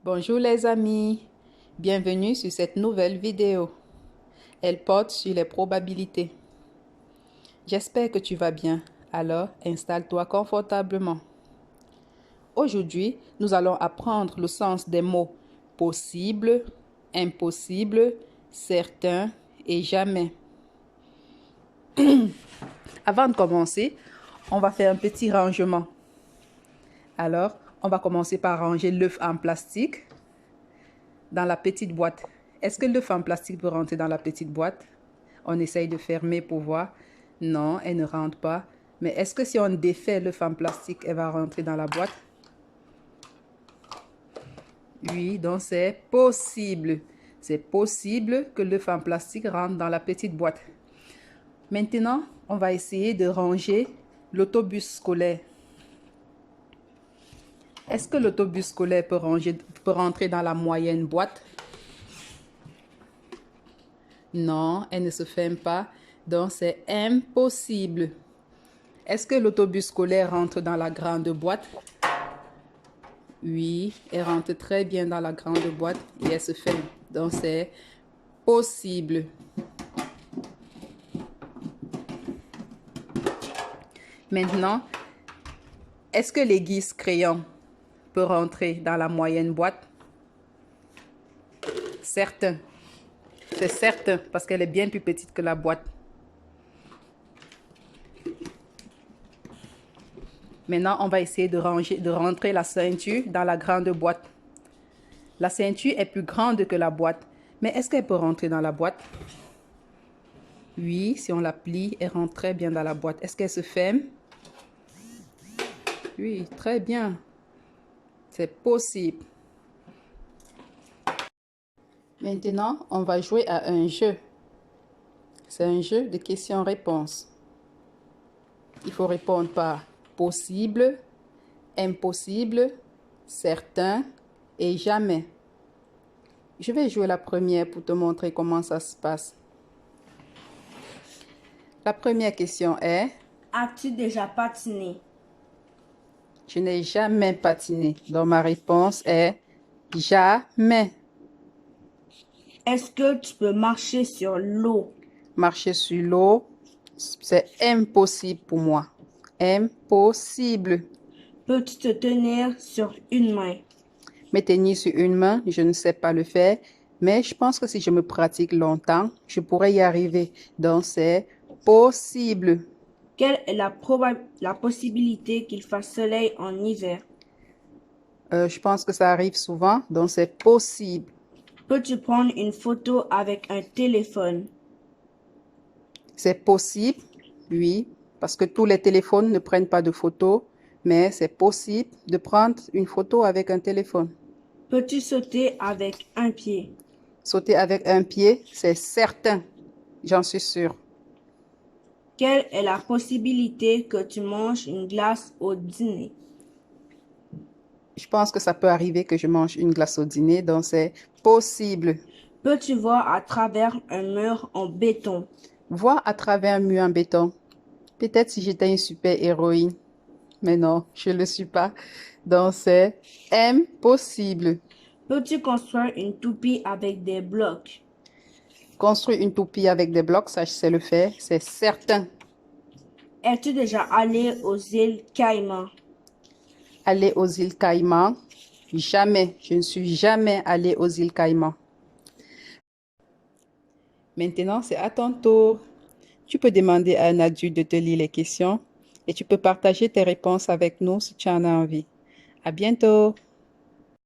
Bonjour les amis, bienvenue sur cette nouvelle vidéo. Elle porte sur les probabilités. J'espère que tu vas bien, alors installe-toi confortablement. Aujourd'hui, nous allons apprendre le sens des mots possible, impossible, certain et jamais. Avant de commencer, on va faire un petit rangement. Alors, on va commencer par ranger l'œuf en plastique dans la petite boîte. Est-ce que l'œuf en plastique peut rentrer dans la petite boîte? On essaye de fermer pour voir. Non, elle ne rentre pas. Mais est-ce que si on défait l'œuf en plastique, elle va rentrer dans la boîte? Oui, donc c'est possible. C'est possible que l'œuf en plastique rentre dans la petite boîte. Maintenant, on va essayer de ranger l'autobus scolaire. Est-ce que l'autobus scolaire peut rentrer dans la moyenne boîte? Non, elle ne se ferme pas, donc c'est impossible. Est-ce que l'autobus scolaire rentre dans la grande boîte? Oui, elle rentre très bien dans la grande boîte et elle se ferme, donc c'est possible. Maintenant, est-ce que l'aiguise crayon peut rentrer dans la moyenne boîte? Certain. C'est certain parce qu'elle est bien plus petite que la boîte. Maintenant, on va essayer de rentrer la ceinture dans la grande boîte. La ceinture est plus grande que la boîte. Mais est-ce qu'elle peut rentrer dans la boîte? Oui, si on la plie, elle rentre très bien dans la boîte. Est-ce qu'elle se ferme? Oui, très bien. C'est possible. Maintenant, on va jouer à un jeu. C'est un jeu de questions-réponses. Il faut répondre par possible, impossible, certain et jamais. Je vais jouer la première pour te montrer comment ça se passe. La première question est: as-tu déjà patiné? je n'ai jamais patiné. Donc ma réponse est jamais. Est-ce que tu peux marcher sur l'eau? Marcher sur l'eau, c'est impossible pour moi. Impossible. Peux-tu te tenir sur une main? Me tenir sur une main, je ne sais pas le faire, mais je pense que si je me pratique longtemps, je pourrais y arriver. Donc c'est possible. Quelle est la possibilité qu'il fasse soleil en hiver? Je pense que ça arrive souvent, donc c'est possible. Peux-tu prendre une photo avec un téléphone? C'est possible, oui, parce que tous les téléphones ne prennent pas de photos, mais c'est possible de prendre une photo avec un téléphone. Peux-tu sauter avec un pied? Sauter avec un pied, c'est certain, j'en suis sûre. Quelle est la possibilité que tu manges une glace au dîner? Je pense que ça peut arriver que je mange une glace au dîner, donc c'est possible. Peux-tu voir à travers un mur en béton? Voir à travers un mur en béton. Peut-être si j'étais une super héroïne, mais non, je ne le suis pas. Donc c'est impossible. Peux-tu construire une toupie avec des blocs? Construire une toupie avec des blocs, ça je sais le faire, c'est certain. Es-tu déjà allé aux îles Caïmans? Aller aux îles Caïmans, jamais. Je ne suis jamais allée aux îles Caïmans. Maintenant, c'est à ton tour. Tu peux demander à un adulte de te lire les questions et tu peux partager tes réponses avec nous si tu en as envie. À bientôt!